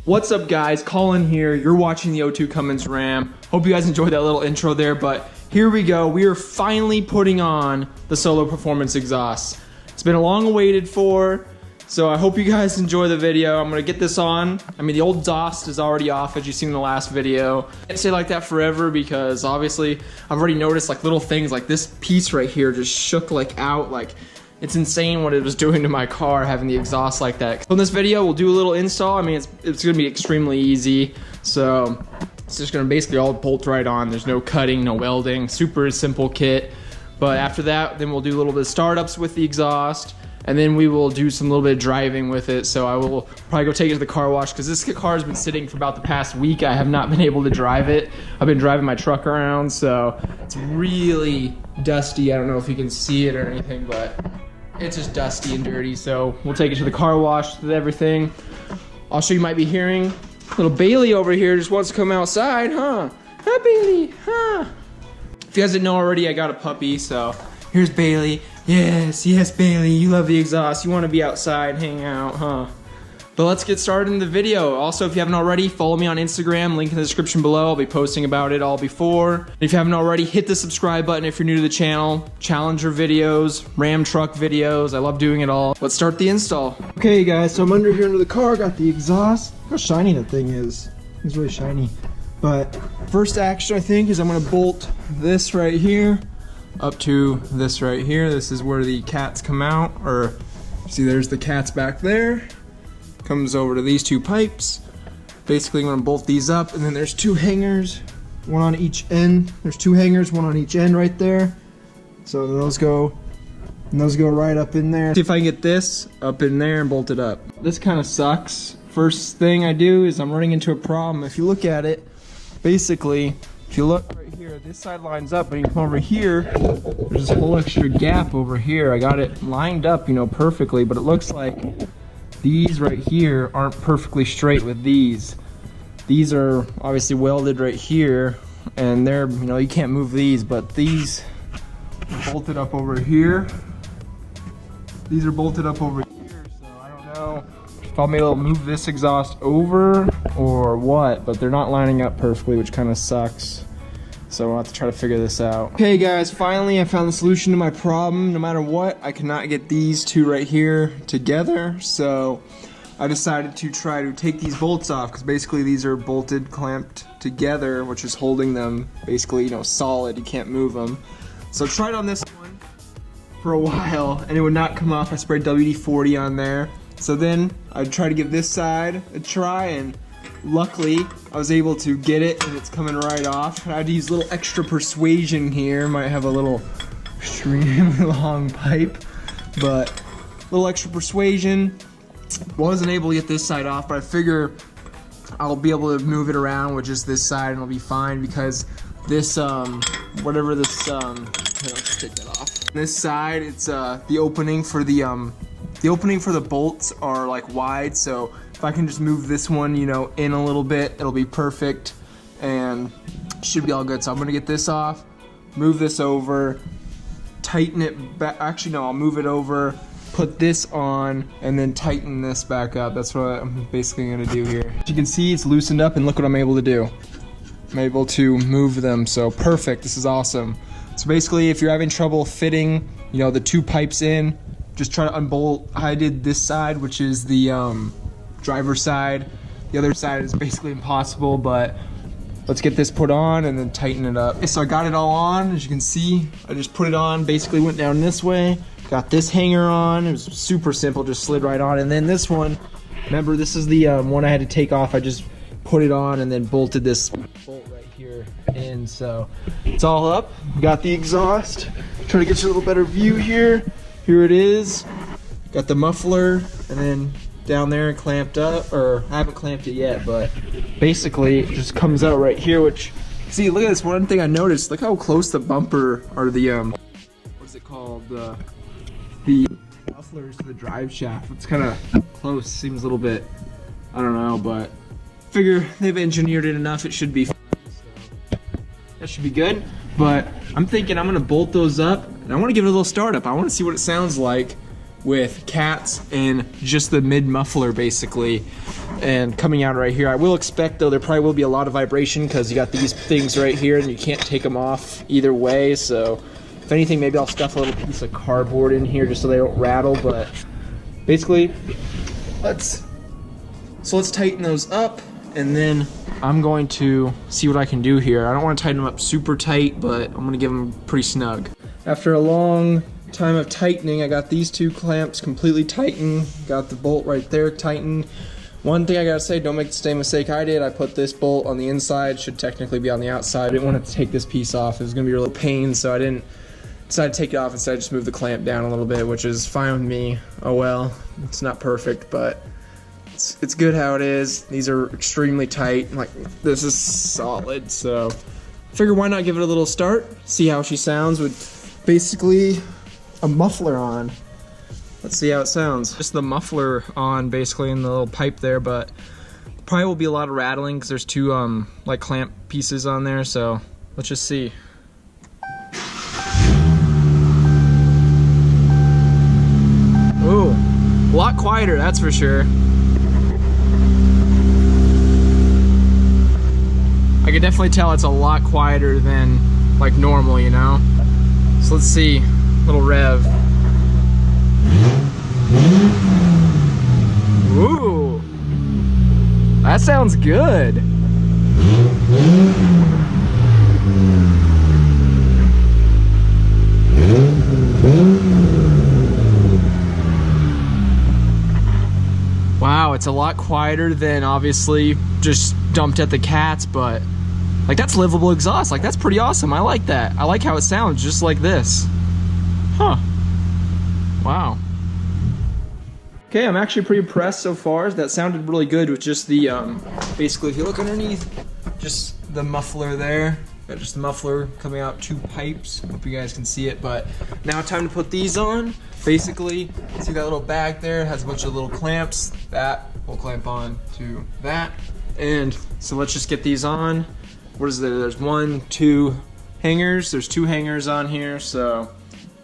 What's up guys, Colin here. You're watching the O2 Cummins Ram. Hope you guys enjoyed that little intro there, but here we go. We are finally putting on the Solo Performance exhaust. It's been long awaited for, so I hope you guys enjoy the video. I'm gonna get this on. I mean, the old exhaust is already off, as you've seen in the last video. I can't stay like that forever because obviously I've already noticed like little things like this piece right here just shook like out. Like, it's insane what it was doing to my car having the exhaust like that. So in this video, we'll do a little install. I mean, it's gonna be extremely easy. So it's just gonna basically all bolt right on. There's no cutting, no welding, super simple kit. But after that, then we'll do a little bit of startups with the exhaust, and then we will do some little bit of driving with it. So I will probably go take it to the car wash because this car has been sitting for about the past week. I have not been able to drive it. I've been driving my truck around, so it's really dusty. I don't know if you can see it or anything, but it's just dusty and dirty. So we'll take it to the car wash with everything. Also, you might be hearing little Bailey over here just wants to come outside, huh? Huh, Bailey, huh? If you guys didn't know already, I got a puppy, so here's Bailey. Yes, yes, Bailey, you love the exhaust. You want to be outside, hang out, huh? But let's get started in the video. Also, if you haven't already, follow me on Instagram, link in the description below. I'll be posting about it all before. If you haven't already, hit the subscribe button if you're new to the channel. Challenger videos, Ram truck videos, I love doing it all. Let's start the install. Okay guys, so I'm under here under the car, got the exhaust. Look how shiny that thing is. It's really shiny. But first action I think is I'm gonna bolt this right here up to this right here. This is where the cats come out, or see there's the cats back there. Comes over to these two pipes. Basically I'm gonna bolt these up, and then there's two hangers, one on each end. There's two hangers, one on each end right there. So those go right up in there. See if I can get this up in there and bolt it up. This kind of sucks. First thing I do is I'm running into a problem. If you look at it, basically, if you look right here, this side lines up, but you come over here, there's this whole extra gap over here. I got it lined up, you know, perfectly, but it looks like these right here aren't perfectly straight with these. These are obviously welded right here, and they're, you know, you can't move these, but these are bolted up over here. These are bolted up over here, so I don't know if I'll be able to move this exhaust over or what, but they're not lining up perfectly, which kind of sucks. So we'll have to try to figure this out. Okay guys, finally I found the solution to my problem. No matter what, I cannot get these two right here together. So I decided to try to take these bolts off, because basically these are bolted, clamped together, which is holding them basically, you know, solid. You can't move them. So I tried on this one for a while and it would not come off. I sprayed WD-40 on there. So then I tried to give this side a try, and luckily I was able to get it, and it's coming right off. I had to use a little extra persuasion here. Might have a little extremely long pipe, but a little extra persuasion. Wasn't able to get this side off, but I figure I'll be able to move it around with just this side and it'll be fine, because this whatever this here, let's take that off. This side, it's the opening for the bolts are like wide, so if I can just move this one, you know, in a little bit, it'll be perfect and should be all good. So I'm gonna get this off, move this over, tighten it back. Actually, no, I'll move it over, put this on, and then tighten this back up. That's what I'm basically gonna do here. As you can see, it's loosened up, and look what I'm able to do. I'm able to move them, so perfect. This is awesome. So basically, if you're having trouble fitting, you know, the two pipes in, just try to unbolt. I did this side, which is the driver's side. The other side is basically impossible, but let's get this put on and then tighten it up. Okay, so I got it all on. As you can see, I just put it on, basically went down this way, got this hanger on. It was super simple, just slid right on. And then this one, remember, this is the one I had to take off. I just put it on and then bolted this bolt right here in. So it's all up. Got the exhaust. Try to get you a little better view here. Here it is. Got the muffler, and then down there and clamped up, or I haven't clamped it yet, but basically it just comes out right here. Which, see, look at this. One thing I noticed, look how close the bumper, or the what's it called, the mufflers to the drive shaft. It's kind of close. Seems a little bit, I don't know, but figure they've engineered it enough, it should be fine. So that should be good. But I'm thinking I'm gonna bolt those up, and I want to give it a little startup. I want to see what it sounds like with cats and just the mid muffler basically. And coming out right here, I will expect though there probably will be a lot of vibration because you got these things right here and you can't take them off either way. So if anything, maybe I'll stuff a little piece of cardboard in here just so they don't rattle. But basically, let's tighten those up, and then I'm going to see what I can do here. I don't want to tighten them up super tight, but I'm gonna give them pretty snug. After a long time of tightening, I got these two clamps completely tightened, got the bolt right there tightened. One thing I gotta say, don't make the same mistake I did. I put this bolt on the inside, should technically be on the outside. I didn't want to take this piece off. It was gonna be a real pain, so I didn't decide to take it off. Instead, I just moved the clamp down a little bit, which is fine with me. Oh well, it's not perfect, but it's good how it is. These are extremely tight. Like, this is solid, so I figure why not give it a little start, see how she sounds with basically a muffler on. Let's see how it sounds. Just the muffler on basically in the little pipe there, but probably will be a lot of rattling because there's two like clamp pieces on there, so let's just see. Ooh, a lot quieter, that's for sure. I can definitely tell it's a lot quieter than like normal, you know? So let's see, little rev. Ooh, that sounds good. Wow, it's a lot quieter than obviously just dumped at the cats, but like that's livable exhaust. Like that's pretty awesome. I like that. I like how it sounds just like this. Huh. Wow. Okay, I'm actually pretty impressed so far. That sounded really good with just the, basically if you look underneath, just the muffler there. Got just the muffler coming out, two pipes. Hope you guys can see it, but now time to put these on. Basically, see that little bag there? It has a bunch of little clamps. That will clamp on to that. And so let's just get these on. What is there? There's 1, 2 hangers. There's 2 hangers on here, so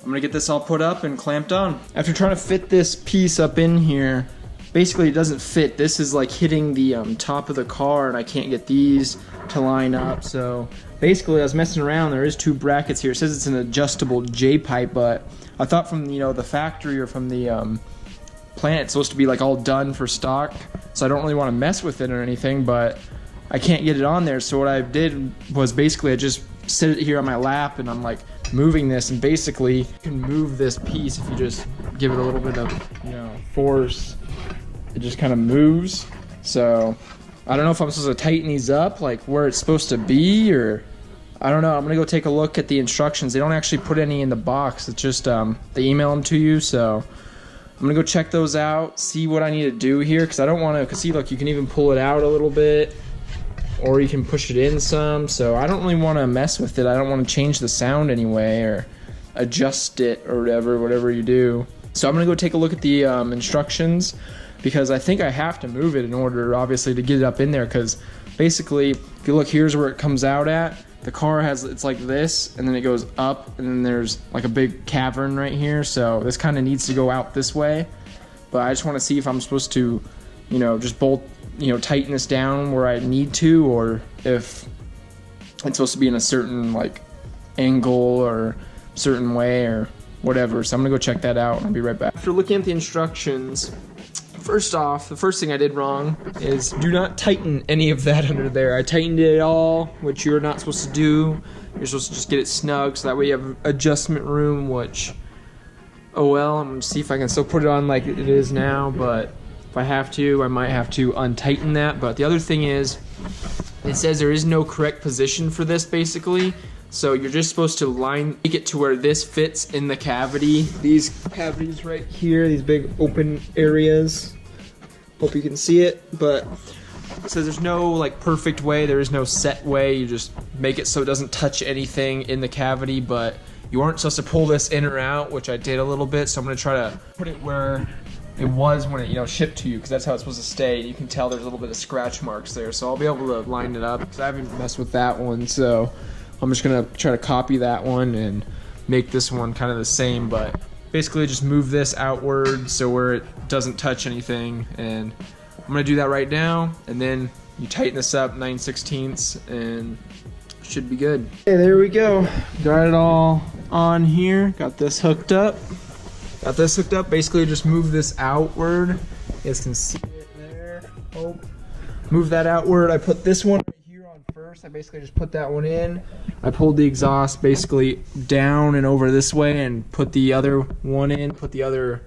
I'm gonna get this all put up and clamped on. After trying to fit this piece up in here, basically it doesn't fit. This is like hitting the top of the car and I can't get these to line up. So basically I was messing around. There is 2 brackets here. It says it's an adjustable J-pipe, but I thought from, you know, the factory or from the plant it's supposed to be like all done for stock. So I don't really want to mess with it or anything, but I can't get it on there. So what I did was basically I just sit it here on my lap and I'm like moving this, and basically you can move this piece if you just give it a little bit of, you know, force. It just kind of moves. So I don't know if I'm supposed to tighten these up like where it's supposed to be, or I don't know. I'm gonna go take a look at the instructions. They don't actually put any in the box. It's just they email them to you. So I'm gonna go check those out, see what I need to do here, because I don't want to, because see, look, you can even pull it out a little bit, or you can push it in some. So I don't really want to mess with it. I don't want to change the sound anyway or adjust it or whatever you do. So I'm gonna go take a look at the instructions, because I think I have to move it in order obviously to get it up in there, because basically if you look, here's where it comes out at. The car has, it's like this, and then it goes up, and then there's like a big cavern right here. So this kind of needs to go out this way, but I just want to see if I'm supposed to, you know, just bolt, you know, tighten this down where I need to, or if it's supposed to be in a certain like angle or certain way or whatever. So I'm gonna go check that out and I'll be right back. After looking at the instructions, first off, the first thing I did wrong is do not tighten any of that under there. I tightened it all, which you're not supposed to do. You're supposed to just get it snug, so that way you have adjustment room, which, oh well, I'm gonna see if I can still put it on like it is now, but if I have to, I might have to untighten that. But the other thing is, it says there is no correct position for this basically. So you're just supposed to make it to where this fits in the cavity. These cavities right here, these big open areas. Hope you can see it, but it says there's no like perfect way. There is no set way. You just make it so it doesn't touch anything in the cavity, but you aren't supposed to pull this in or out, which I did a little bit. So I'm gonna try to put it where it was when it, you know, shipped to you, because that's how it's supposed to stay. You can tell there's a little bit of scratch marks there, so I'll be able to line it up, because I haven't messed with that one. So I'm just gonna try to copy that one and make this one kind of the same, but basically just move this outward so where it doesn't touch anything, and I'm gonna do that right now, and then you tighten this up 9/16 and should be good. Okay, there we go. Got it all on here. Got this hooked up. Basically just move this outward. You guys can see it there. Oh, move that outward. I put this one right here on first. I basically just put that one in. I pulled the exhaust basically down and over this way and put the other one in, put the other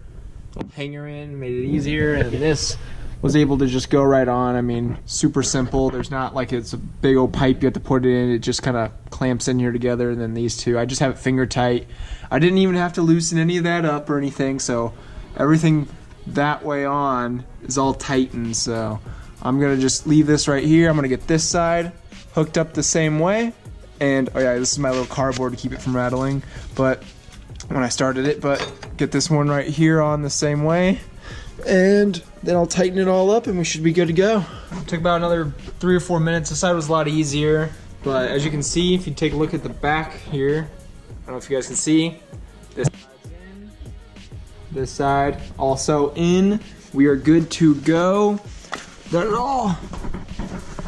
hanger in, made it easier, and this was able to just go right on. I mean, super simple. There's not like it's a big old pipe you have to put it in. It just kind of clamps in here together, and then these two. I just have it finger tight. I didn't even have to loosen any of that up or anything, so everything that way on is all tightened. So I'm gonna just leave this right here. I'm gonna get this side hooked up the same way. And oh yeah, this is my little cardboard to keep it from rattling, but when I started it, but get this one right here on the same way. And then I'll tighten it all up and we should be good to go. Took about another 3 or 4 minutes. This side was a lot easier, but as you can see, if you take a look at the back here, I don't know if you guys can see, this side's in, this side also in. We are good to go. Got it all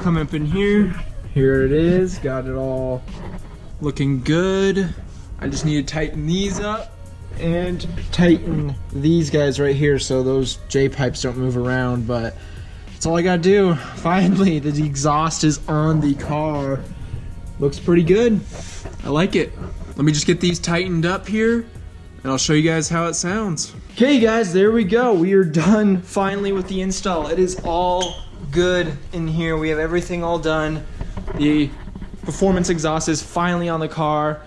coming up in here. Here it is, got it all looking good. I just need to tighten these up and tighten these guys right here so those J-pipes don't move around, but that's all I gotta do. Finally, the exhaust is on the car. Looks pretty good. I like it. Let me just get these tightened up here and I'll show you guys how it sounds. Okay guys, there we go. We are done finally with the install. It is all good in here. We have everything all done. The performance exhaust is finally on the car.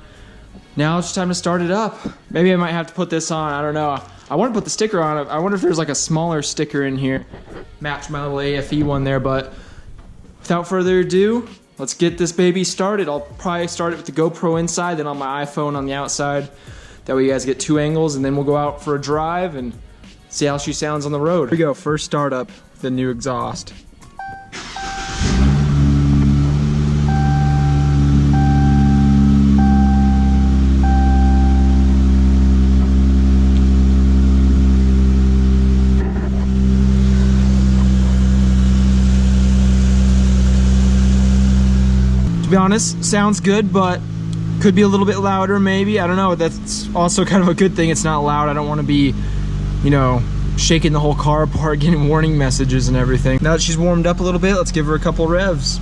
Now it's time to start it up. Maybe I might have to put this on, I don't know. I want to put the sticker on it. I wonder if there's like a smaller sticker in here. Match my little AFE one there, but without further ado, let's get this baby started. I'll probably start it with the GoPro inside, then on my iPhone on the outside. That way you guys get 2 angles, and then we'll go out for a drive and see how she sounds on the road. Here we go, first startup, the new exhaust. To be honest, sounds good, but could be a little bit louder maybe. I don't know. That's also kind of a good thing. It's not loud. I don't want to be, you know, shaking the whole car apart, getting warning messages and everything. Now that she's warmed up a little bit, let's give her a couple revs.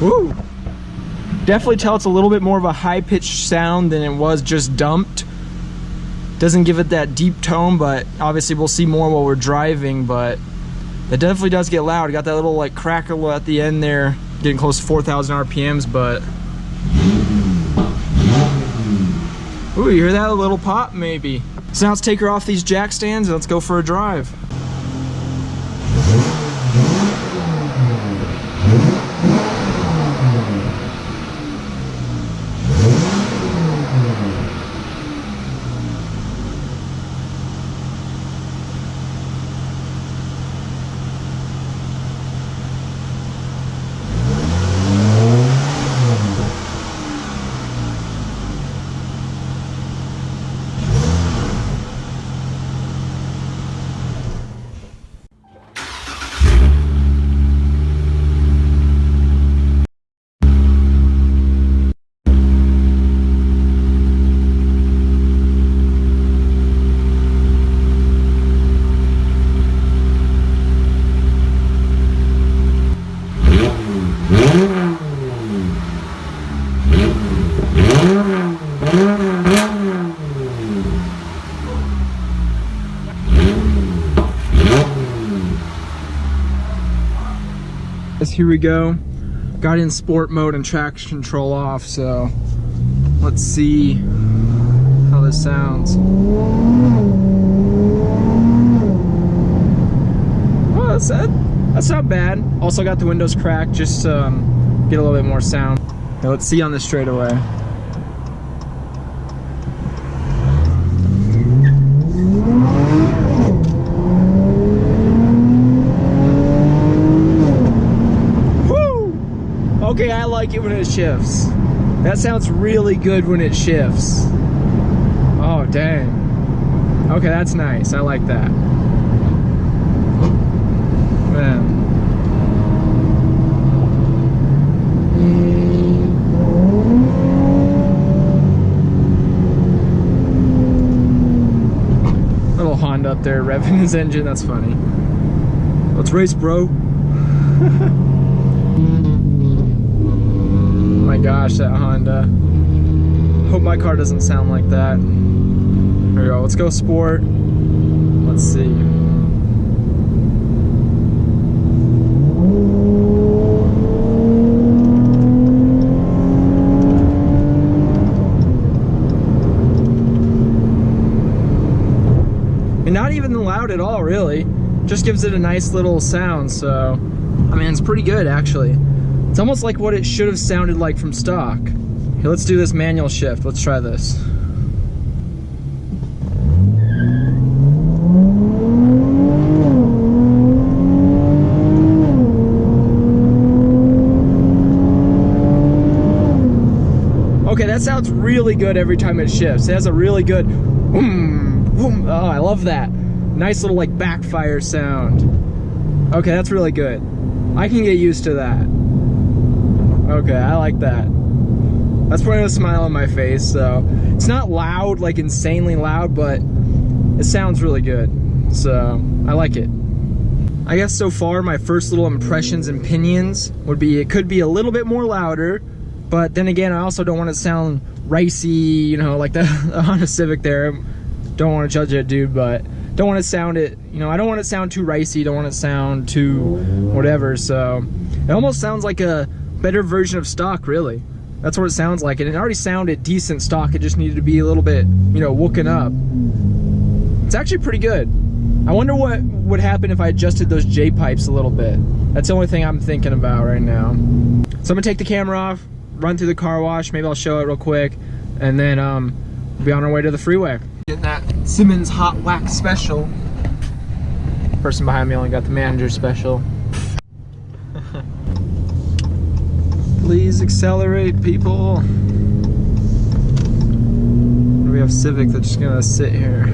Woo! Definitely tell it's a little bit more of a high-pitched sound than it was just dumped. Doesn't give it that deep tone, but obviously we'll see more while we're driving, but it definitely does get loud. Got that little like crackle at the end there, getting close to 4,000 RPMs, but ooh, you hear that? A little pop maybe. So now let's take her off these jack stands and let's go for a drive. Here we go. Got in sport mode and traction control off, so let's see how this sounds. Oh, that's not bad. Also got the windows cracked just to get a little bit more sound. Now let's see on this straightaway. like it when it shifts. That sounds really good when it shifts. Oh, dang. Okay, that's nice. I like that. Man. Little Honda up there revving his engine. That's funny. Let's race, bro. My gosh, that Honda. Hope my car doesn't sound like that. Here we go. Let's go sport. Let's see. And not even loud at all, really. Just gives it a nice little sound, so I mean, it's pretty good actually. It's almost like what it should have sounded like from stock. Okay, let's do this manual shift. Let's try this. Okay, that sounds really good every time it shifts. It has a really good boom, boom. Oh, I love that. Nice little like backfire sound. Okay, that's really good. I can get used to that. Okay, I like that. That's putting a smile on my face, so it's not loud, like insanely loud, but it sounds really good. So I like it. I guess so far my first little impressions and opinions would be it could be a little bit more louder, but then again I also don't want to sound racy, you know, like the Honda Civic there. Don't want to judge it, dude, but don't want to sound it, you know, I don't want it to sound too ricey, don't want it to sound too whatever, so it almost sounds like a better version of stock, really. That's what it sounds like, and it already sounded decent stock, it just needed to be a little bit, you know, wooken up. It's actually pretty good. I wonder what would happen if I adjusted those J-pipes a little bit. That's the only thing I'm thinking about right now. So I'm gonna take the camera off, run through the car wash, maybe I'll show it real quick, and then we'll be on our way to the freeway. Getting that Simmons Hot Wax Special. Person behind me only got the manager special. Please accelerate, people. We have Civic that's just gonna sit here.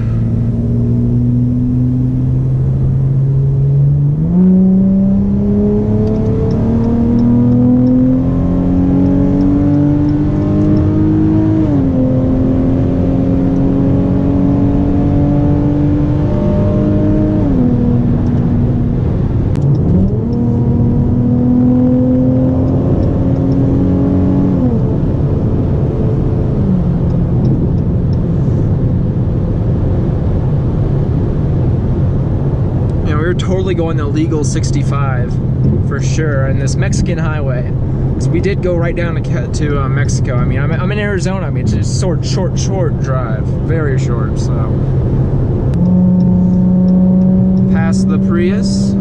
Totally going the legal 65 for sure, and this Mexican highway. So we did go right down to Mexico. I mean, I'm in Arizona. I mean, it's just short drive, very short. So past the Prius.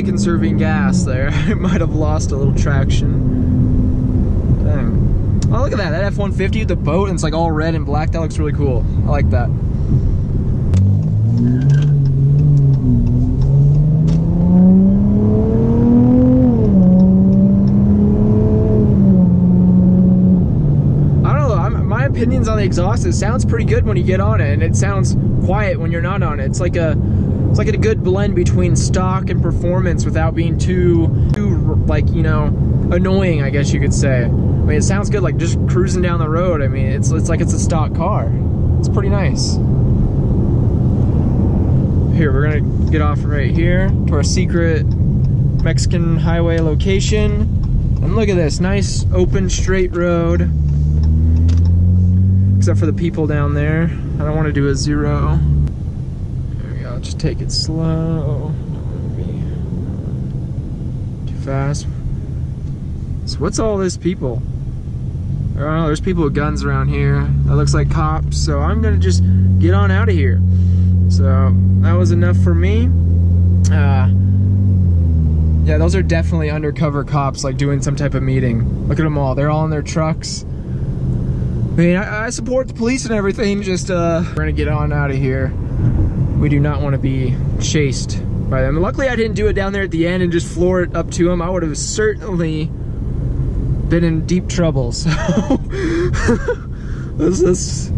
Conserving gas there. It might have lost a little traction. Dang. Oh, look at that. That F-150 with the boat, and it's like all red and black. That looks really cool. I like that. I don't know. My opinions on the exhaust, it sounds pretty good when you get on it, and it sounds quiet when you're not on it. It's like a good blend between stock and performance without being too like, you know, annoying, I guess you could say. I mean, it sounds good, like just cruising down the road. I mean, it's like it's a stock car. It's pretty nice. Here, we're gonna get off right here to our secret Mexican highway location. And look at this, nice open straight road. Except for the people down there. I don't want to do a zero. Just take it slow. Don't be too fast. So what's all this people? I don't know, there's people with guns around here. That looks like cops, so I'm gonna just get on out of here. So that was enough for me. Yeah, those are definitely undercover cops, like doing some type of meeting. Look at them all, they're all in their trucks. mean, I support the police and everything, just we're gonna get on out of here. We do not want to be chased by them. Luckily I didn't do it down there at the end and just floor it up to them. I would have certainly been in deep trouble. So let's just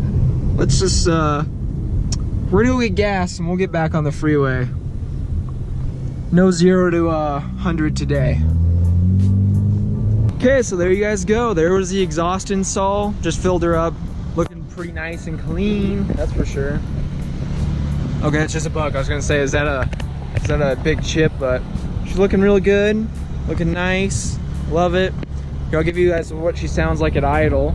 we're gonna go get gas and we'll get back on the freeway. No 0 to 100 today. Okay, so there you guys go. There was the exhaust install. Just filled her up. Looking pretty nice and clean, that's for sure. Okay, it's just a bug. I was gonna say, is that a big chip? But she's looking really good. Looking nice. Love it. Here, I'll give you guys what she sounds like at idle.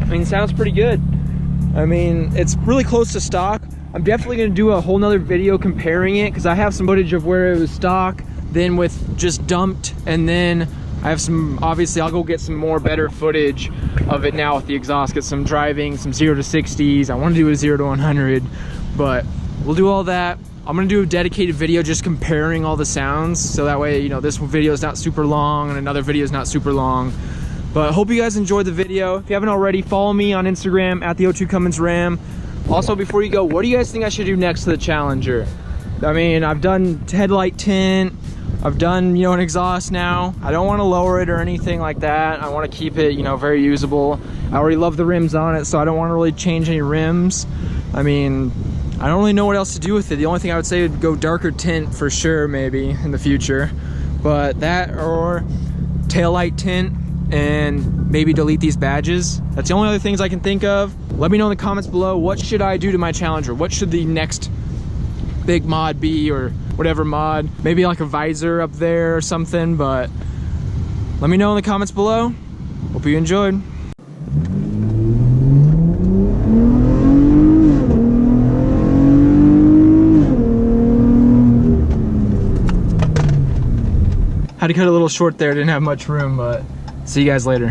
I mean, sounds pretty good. I mean, it's really close to stock. I'm definitely gonna do a whole nother video comparing it because I have some footage of where it was stock, then with just dumped, and then I have some, obviously I'll go get some more better footage of it now with the exhaust, get some driving, some 0 to 60s. I wanna do a 0 to 100, but we'll do all that. I'm gonna do a dedicated video just comparing all the sounds, so that way, you know, this video is not super long and another video is not super long. But I hope you guys enjoyed the video. If you haven't already, follow me on Instagram at the O2 Cummins Ram. Also, before you go, what do you guys think I should do next to the Challenger? I mean, I've done headlight tint, I've done, you know, an exhaust now. I don't want to lower it or anything like that. I want to keep it, you know, very usable. I already love the rims on it, so I don't want to really change any rims. I mean, I don't really know what else to do with it. The only thing I would say would go darker tint for sure, maybe in the future. But that or taillight tint, and maybe delete these badges. That's the only other things I can think of. Let me know in the comments below, what should I do to my Challenger? What should the next big mod be, or whatever mod? Maybe like a visor up there or something, but let me know in the comments below. Hope you enjoyed. Had to cut a little short there, didn't have much room, but see you guys later.